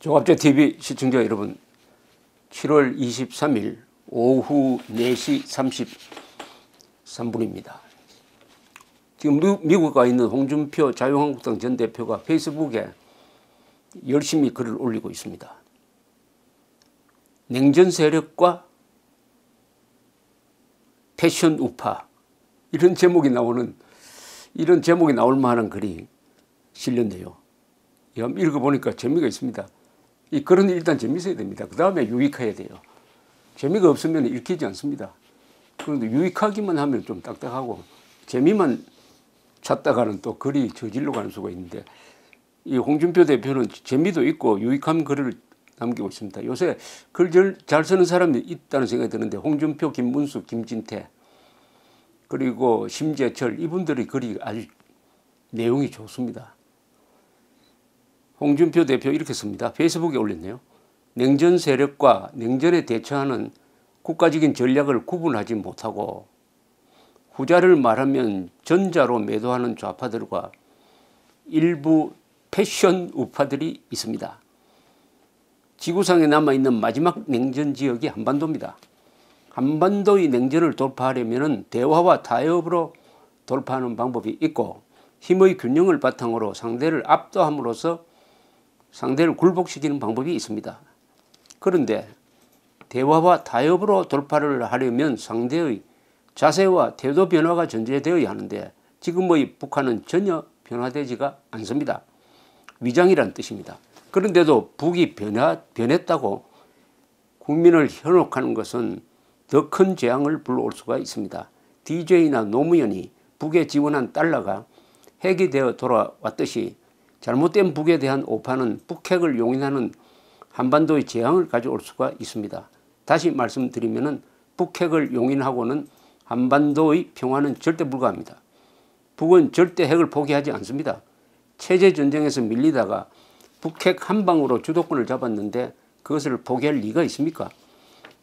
종합제TV 시청자 여러분, 7월 23일 오후 4시 33분입니다. 지금 미국에 가 있는 홍준표 자유한국당 전 대표가 페이스북에 열심히 글을 올리고 있습니다. 냉전 세력과 패션 우파, 이런 제목이 나올 만한 글이 실렸네요. 읽어보니까 재미가 있습니다. 이 글은 일단 재미있어야 됩니다. 그 다음에 유익해야 돼요. 재미가 없으면 읽히지 않습니다. 그런데 유익하기만 하면 좀 딱딱하고 재미만 찾다가는 또 글이 저질러 가는 수가 있는데, 이 홍준표 대표는 재미도 있고 유익한 글을 남기고 있습니다. 요새 글 잘 쓰는 사람이 있다는 생각이 드는데, 홍준표, 김문수, 김진태, 그리고 심재철, 이분들의 글이 아주 내용이 좋습니다. 홍준표 대표 이렇게 씁니다. 페이스북에 올렸네요. 냉전 세력과 냉전에 대처하는 국가적인 전략을 구분하지 못하고 후자를 말하면 전자로 매도하는 좌파들과 일부 패션 우파들이 있습니다. 지구상에 남아있는 마지막 냉전 지역이 한반도입니다. 한반도의 냉전을 돌파하려면 대화와 타협으로 돌파하는 방법이 있고, 힘의 균형을 바탕으로 상대를 압도함으로써 상대를 굴복시키는 방법이 있습니다. 그런데 대화와 타협으로 돌파를 하려면 상대의 자세와 태도 변화가 전제되어야 하는데, 지금의 북한은 전혀 변화되지가 않습니다. 위장이란 뜻입니다. 그런데도 북이 변했다고 국민을 현혹하는 것은 더 큰 재앙을 불러올 수가 있습니다. DJ나 노무현이 북에 지원한 달러가 핵이 되어 돌아왔듯이 잘못된 북에 대한 오판은 북핵을 용인하는 한반도의 재앙을 가져올 수가 있습니다. 다시 말씀드리면 북핵을 용인하고는 한반도의 평화는 절대 불가합니다. 북은 절대 핵을 포기하지 않습니다. 체제전쟁에서 밀리다가 북핵 한 방으로 주도권을 잡았는데 그것을 포기할 리가 있습니까?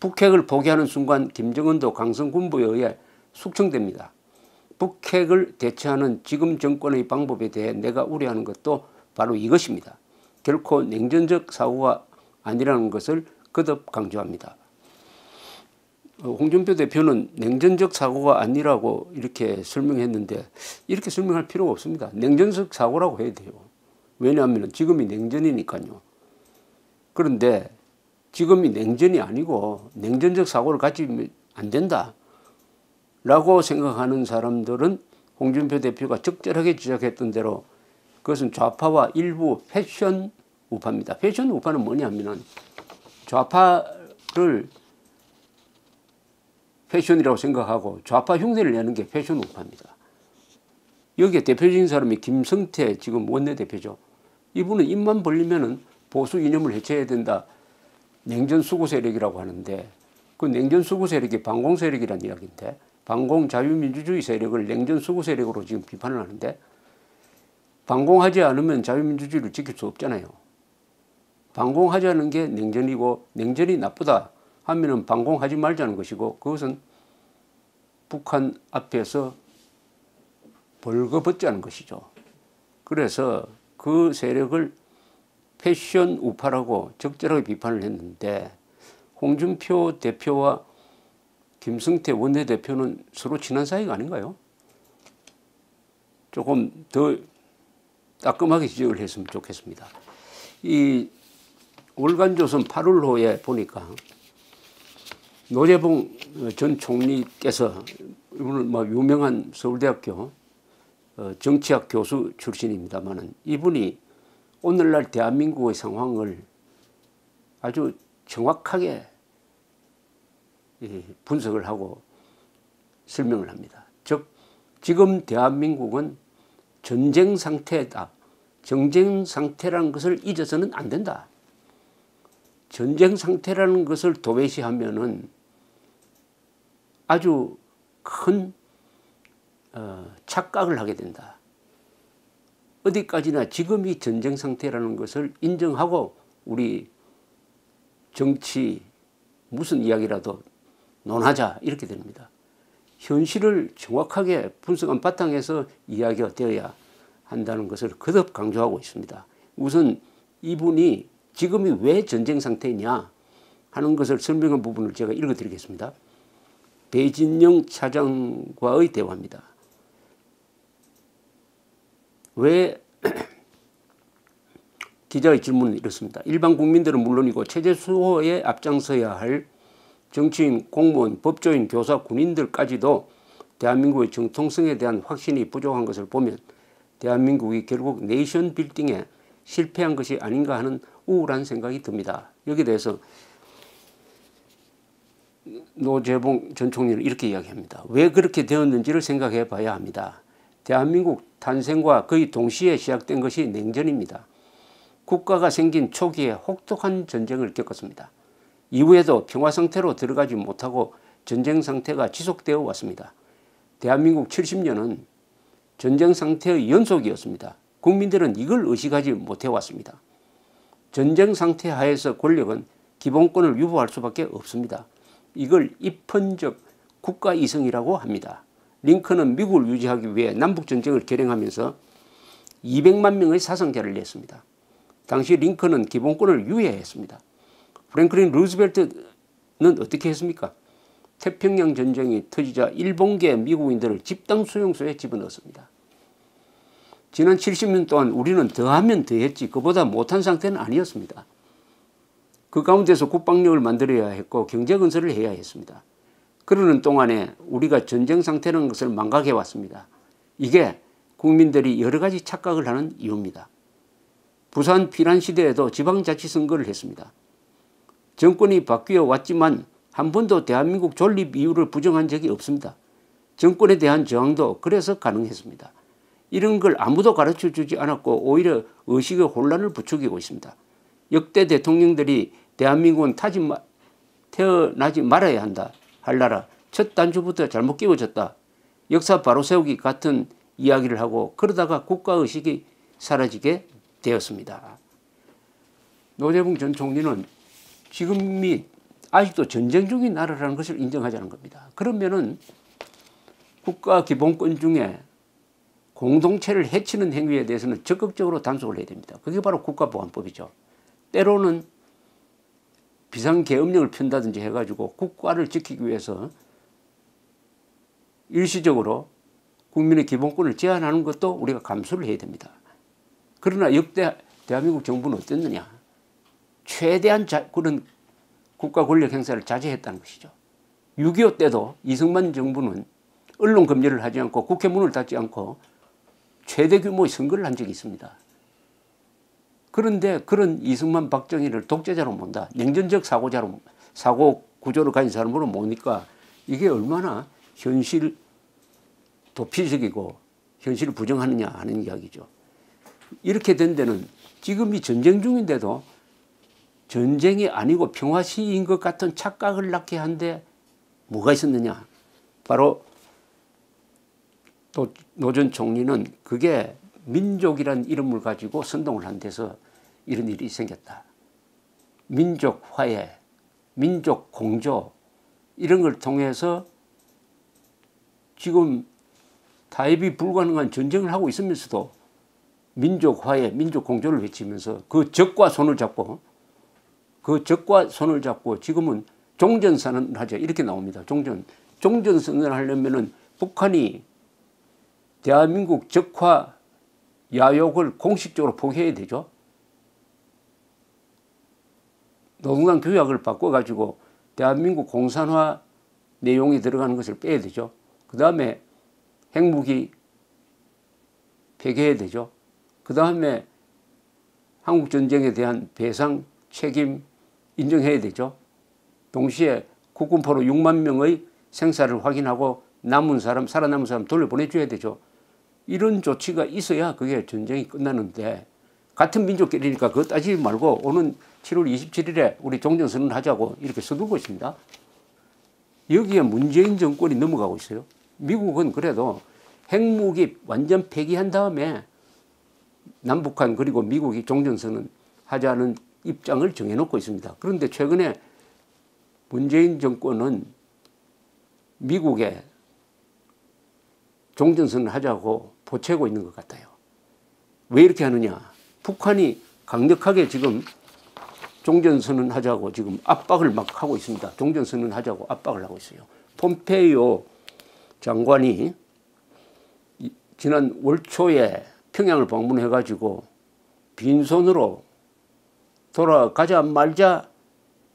북핵을 포기하는 순간 김정은도 강성군부에 의해 숙청됩니다. 북핵을 대처하는 지금 정권의 방법에 대해 내가 우려하는 것도 바로 이것입니다. 결코 냉전적 사고가 아니라는 것을 거듭 강조합니다. 홍준표 대표는 냉전적 사고가 아니라고 이렇게 설명했는데, 이렇게 설명할 필요가 없습니다. 냉전적 사고라고 해야 돼요. 왜냐하면 지금이 냉전이니까요. 그런데 지금이 냉전이 아니고 냉전적 사고를 가지면 안 된다 라고 생각하는 사람들은 홍준표 대표가 적절하게 지적했던 대로 그것은 좌파와 일부 패션 우파입니다. 패션 우파는 뭐냐면 좌파를 패션이라고 생각하고 좌파 흉내를 내는 게 패션 우파입니다. 여기에 대표적인 사람이 김성태 지금 원내대표죠. 이분은 입만 벌리면은 보수 이념을 해체해야 된다, 냉전 수구 세력이라고 하는데, 그 냉전 수구 세력이 반공 세력이라는 이야기인데, 반공 자유민주주의 세력을 냉전 수구 세력으로 지금 비판을 하는데, 반공하지 않으면 자유민주주의를 지킬 수 없잖아요. 반공하지 않은 게 냉전이고, 냉전이 나쁘다 하면은 반공하지 말자는 것이고, 그것은 북한 앞에서 벌거벗자는 것이죠. 그래서 그 세력을 패션 우파라고 적절하게 비판을 했는데, 홍준표 대표와 김성태 원내대표는 서로 친한 사이가 아닌가요? 조금 더 따끔하게 지적을 했으면 좋겠습니다. 이 월간조선 8월호에 보니까 노재봉 전 총리께서, 이분은 뭐 유명한 서울대학교 정치학 교수 출신입니다만은, 이분이 오늘날 대한민국의 상황을 아주 정확하게 분석을 하고 설명을 합니다. 즉, 지금 대한민국은 전쟁 상태다. 전쟁 상태라는 것을 잊어서는 안 된다. 전쟁 상태라는 것을 도외시하면은 아주 큰 착각을 하게 된다. 어디까지나 지금이 전쟁 상태라는 것을 인정하고 우리 정치 무슨 이야기라도 논하자, 이렇게 됩니다. 현실을 정확하게 분석한 바탕에서 이야기가 되어야 한다는 것을 거듭 강조하고 있습니다. 우선 이분이 지금이 왜 전쟁 상태냐 하는 것을 설명한 부분을 제가 읽어드리겠습니다. 배진영 차장과의 대화입니다. 왜 기자의 질문은 이렇습니다. 일반 국민들은 물론이고 체제 수호에 앞장서야 할 정치인, 공무원, 법조인, 교사, 군인들까지도 대한민국의 정통성에 대한 확신이 부족한 것을 보면 대한민국이 결국 네이션 빌딩에 실패한 것이 아닌가 하는 우울한 생각이 듭니다. 여기에 대해서 노재봉 전 총리는 이렇게 이야기합니다. 왜 그렇게 되었는지를 생각해 봐야 합니다. 대한민국 탄생과 거의 동시에 시작된 것이 냉전입니다. 국가가 생긴 초기에 혹독한 전쟁을 겪었습니다. 이후에도 평화 상태로 들어가지 못하고 전쟁 상태가 지속되어 왔습니다. 대한민국 70년은 전쟁 상태의 연속이었습니다. 국민들은 이걸 의식하지 못해왔습니다. 전쟁 상태 하에서 권력은 기본권을 유보할 수밖에 없습니다. 이걸 입헌적 국가 이성이라고 합니다. 링컨은 미국을 유지하기 위해 남북전쟁을 결행하면서 200만 명의 사상자를 냈습니다. 당시 링컨은 기본권을 유예했습니다. 프랭클린 루즈벨트는 어떻게 했습니까? 태평양 전쟁이 터지자 일본계 미국인들을 집단 수용소에 집어넣었습니다. 지난 70년 동안 우리는 더하면 더했지 그보다 못한 상태는 아니었습니다. 그 가운데서 국방력을 만들어야 했고 경제건설을 해야 했습니다. 그러는 동안에 우리가 전쟁 상태라는 것을 망각해 왔습니다. 이게 국민들이 여러 가지 착각을 하는 이유입니다. 부산 피난 시대에도 지방자치선거를 했습니다. 정권이 바뀌어 왔지만 한 번도 대한민국 존립 이유를 부정한 적이 없습니다. 정권에 대한 저항도 그래서 가능했습니다. 이런 걸 아무도 가르쳐주지 않았고 오히려 의식의 혼란을 부추기고 있습니다. 역대 대통령들이 대한민국은 태어나지 말아야 한다 할 나라 첫 단추부터 잘못 끼워졌다. 역사 바로 세우기 같은 이야기를 하고 그러다가 국가의식이 사라지게 되었습니다. 노재봉 전 총리는 지금이 아직도 전쟁 중인 나라라는 것을 인정하자는 겁니다. 그러면은 국가 기본권 중에 공동체를 해치는 행위에 대해서는 적극적으로 단속을 해야 됩니다. 그게 바로 국가보안법이죠. 때로는 비상계엄령을 편다든지 해가지고 국가를 지키기 위해서 일시적으로 국민의 기본권을 제한하는 것도 우리가 감수를 해야 됩니다. 그러나 역대 대한민국 정부는 어땠느냐. 최대한 그런 국가 권력 행사를 자제했다는 것이죠. 6.25 때도 이승만 정부는 언론 검열을 하지 않고 국회 문을 닫지 않고 최대 규모의 선거를 한 적이 있습니다. 그런데 그런 이승만 박정희를 독재자로 본다. 냉전적 사고 구조를 가진 사람으로 보니까 이게 얼마나 현실 도피적이고 현실을 부정하느냐 하는 이야기죠. 이렇게 된 데는 지금이 전쟁 중인데도 전쟁이 아니고 평화 시위인 것 같은 착각을 낳게 한데 뭐가 있었느냐. 바로 노 전 총리는 그게 민족이라는 이름을 가지고 선동을 한 데서 이런 일이 생겼다. 민족 화해, 민족 공조 이런 걸 통해서 지금 타협이 불가능한 전쟁을 하고 있으면서도 민족 화해, 민족 공조를 외치면서 그 적과 손을 잡고 지금은 종전선언을 하자 이렇게 나옵니다. 종전선언을 하려면은 북한이 대한민국 적화 야욕을 공식적으로 포기해야 되죠. 노동당 규약을 바꿔가지고 대한민국 공산화 내용이 들어가는 것을 빼야 되죠. 그 다음에 핵무기 폐기해야 되죠. 그 다음에 한국전쟁에 대한 배상 책임 인정해야 되죠. 동시에 국군포로 6만 명의 생사를 확인하고 살아남은 사람 돌려보내줘야 되죠. 이런 조치가 있어야 그게 전쟁이 끝나는데 같은 민족끼리니까 그거 따지지 말고 오는 7월 27일에 우리 종전선언을 하자고 이렇게 서두르고 있습니다. 여기에 문재인 정권이 넘어가고 있어요. 미국은 그래도 핵무기 완전 폐기한 다음에 남북한 그리고 미국이 종전선언 하자는 입장을 정해놓고 있습니다. 그런데 최근에 문재인 정권은 미국에 종전선언을 하자고 보채고 있는 것 같아요. 왜 이렇게 하느냐. 북한이 강력하게 지금 종전선언하자고 지금 압박을 막 하고 있습니다. 종전선언하자고 압박을 하고 있어요. 폼페이오 장관이 지난 월 초에 평양을 방문해가지고 빈손으로 돌아가자 말자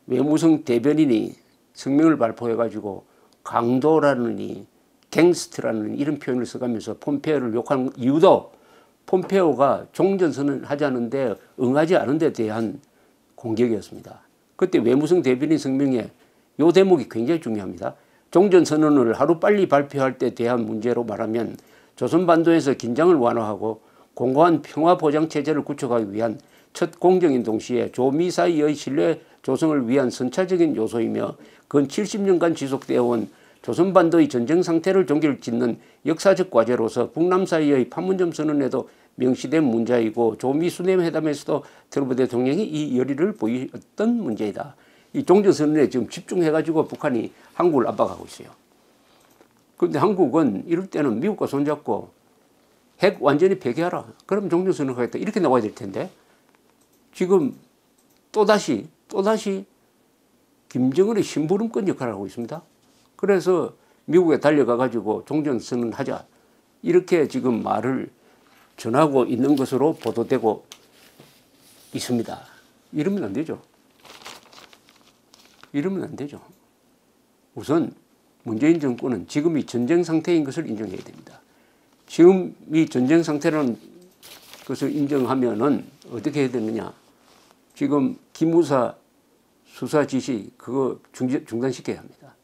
외무성 대변인이 성명을 발표해가지고 강도라느니 갱스트라는 이런 표현을 써가면서 폼페이오를 욕하는 이유도 폼페이오가 종전선언을 하자는데 응하지 않은 데 대한 공격이었습니다. 그때 외무성 대변인 성명에 이 대목이 굉장히 중요합니다. 종전선언을 하루빨리 발표할 때 대한 문제로 말하면 조선반도에서 긴장을 완화하고 공고한 평화보장체제를 구축하기 위한 첫 공정인 동시에 조미 사이의 신뢰 조성을 위한 선차적인 요소이며 근 70년간 지속되어 온 조선반도의 전쟁 상태를 종결 짓는 역사적 과제로서 북남 사이의 판문점 선언에도 명시된 문제이고 조미 수냄 회담에서도 트럼프 대통령이 이 열의를 보였던 문제이다. 이 종전선언에 지금 집중해가지고 북한이 한국을 압박하고 있어요. 그런데 한국은 이럴 때는 미국과 손잡고 핵 완전히 폐기하라. 그럼 종전선언 하겠다. 이렇게 나와야 될 텐데 지금 또다시 김정은의 심부름꾼 역할을 하고 있습니다. 그래서 미국에 달려가가지고 종전선언 하자. 이렇게 지금 말을 전하고 있는 것으로 보도되고 있습니다. 이러면 안 되죠. 이러면 안 되죠. 우선 문재인 정권은 지금이 전쟁 상태인 것을 인정해야 됩니다. 지금 이 전쟁 상태라는 것을 인정하면은 어떻게 해야 되느냐. 지금 기무사 수사 지시 그거 중단시켜야 합니다.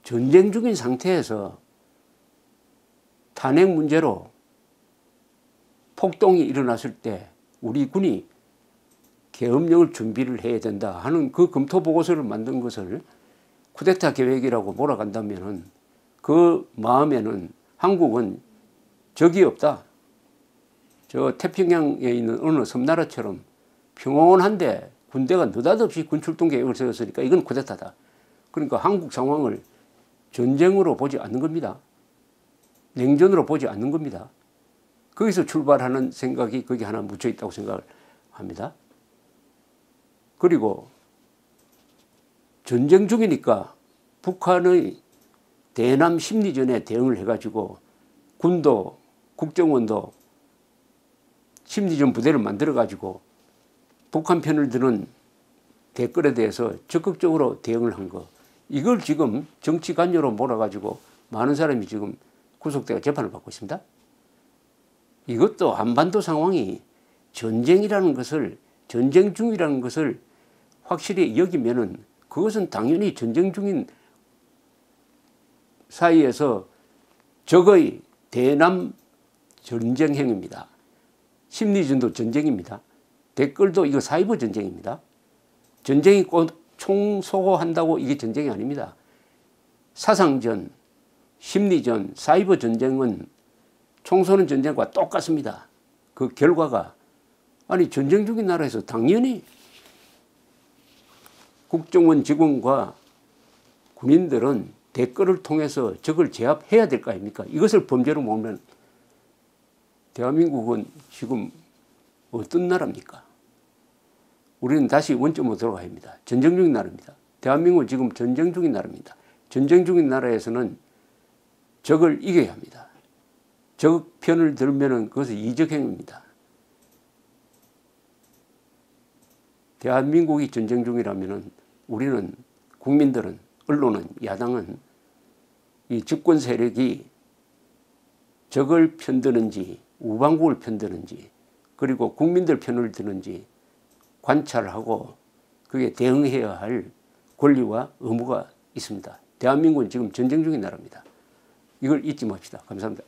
전쟁 중인 상태에서 탄핵 문제로 폭동이 일어났을 때 우리 군이 계엄령을 준비를 해야 된다 하는 그 검토 보고서를 만든 것을 쿠데타 계획이라고 몰아간다면은 그 마음에는 한국은 적이 없다. 저 태평양에 있는 어느 섬나라처럼 평온한데 군대가 느닷없이 군출동 계획을 세웠으니까 이건 쿠데타다. 그러니까 한국 상황을 전쟁으로 보지 않는 겁니다. 냉전으로 보지 않는 겁니다. 거기서 출발하는 생각이 거기 하나 묻혀 있다고 생각을 합니다. 그리고 전쟁 중이니까 북한의 대남 심리전에 대응을 해가지고 군도 국정원도 심리전 부대를 만들어가지고 북한 편을 드는 댓글에 대해서 적극적으로 대응을 한 거. 이걸 지금 정치 관여로 몰아가지고 많은 사람이 지금 구속되어 재판을 받고 있습니다. 이것도 한반도 상황이 전쟁이라는 것을 전쟁 중이라는 것을 확실히 여기면은 그것은 당연히 전쟁 중인 사이에서 적의 대남 전쟁 행위입니다. 심리전도 전쟁입니다. 댓글도 이거 사이버 전쟁입니다. 전쟁이 꼭 총소호한다고 이게 전쟁이 아닙니다. 사상전, 심리전, 사이버 전쟁은 총쏘는 전쟁과 똑같습니다. 그 결과가 아니 전쟁 중인 나라에서 당연히 국정원 직원과 군인들은 댓글을 통해서 적을 제압해야 될 거 아닙니까? 이것을 범죄로 보면 대한민국은 지금 어떤 나라입니까? 우리는 다시 원점으로 돌아가야 합니다. 전쟁 중인 나라입니다. 대한민국은 지금 전쟁 중인 나라입니다. 전쟁 중인 나라에서는 적을 이겨야 합니다. 적 편을 들면 그것은 이적행위입니다. 대한민국이 전쟁 중이라면 우리는 국민들은 언론은 야당은 이 집권 세력이 적을 편드는지 우방국을 편드는지 그리고 국민들 편을 드는지 관찰하고 그게 대응해야 할 권리와 의무가 있습니다. 대한민국은 지금 전쟁 중인 나라입니다. 이걸 잊지 맙시다. 감사합니다.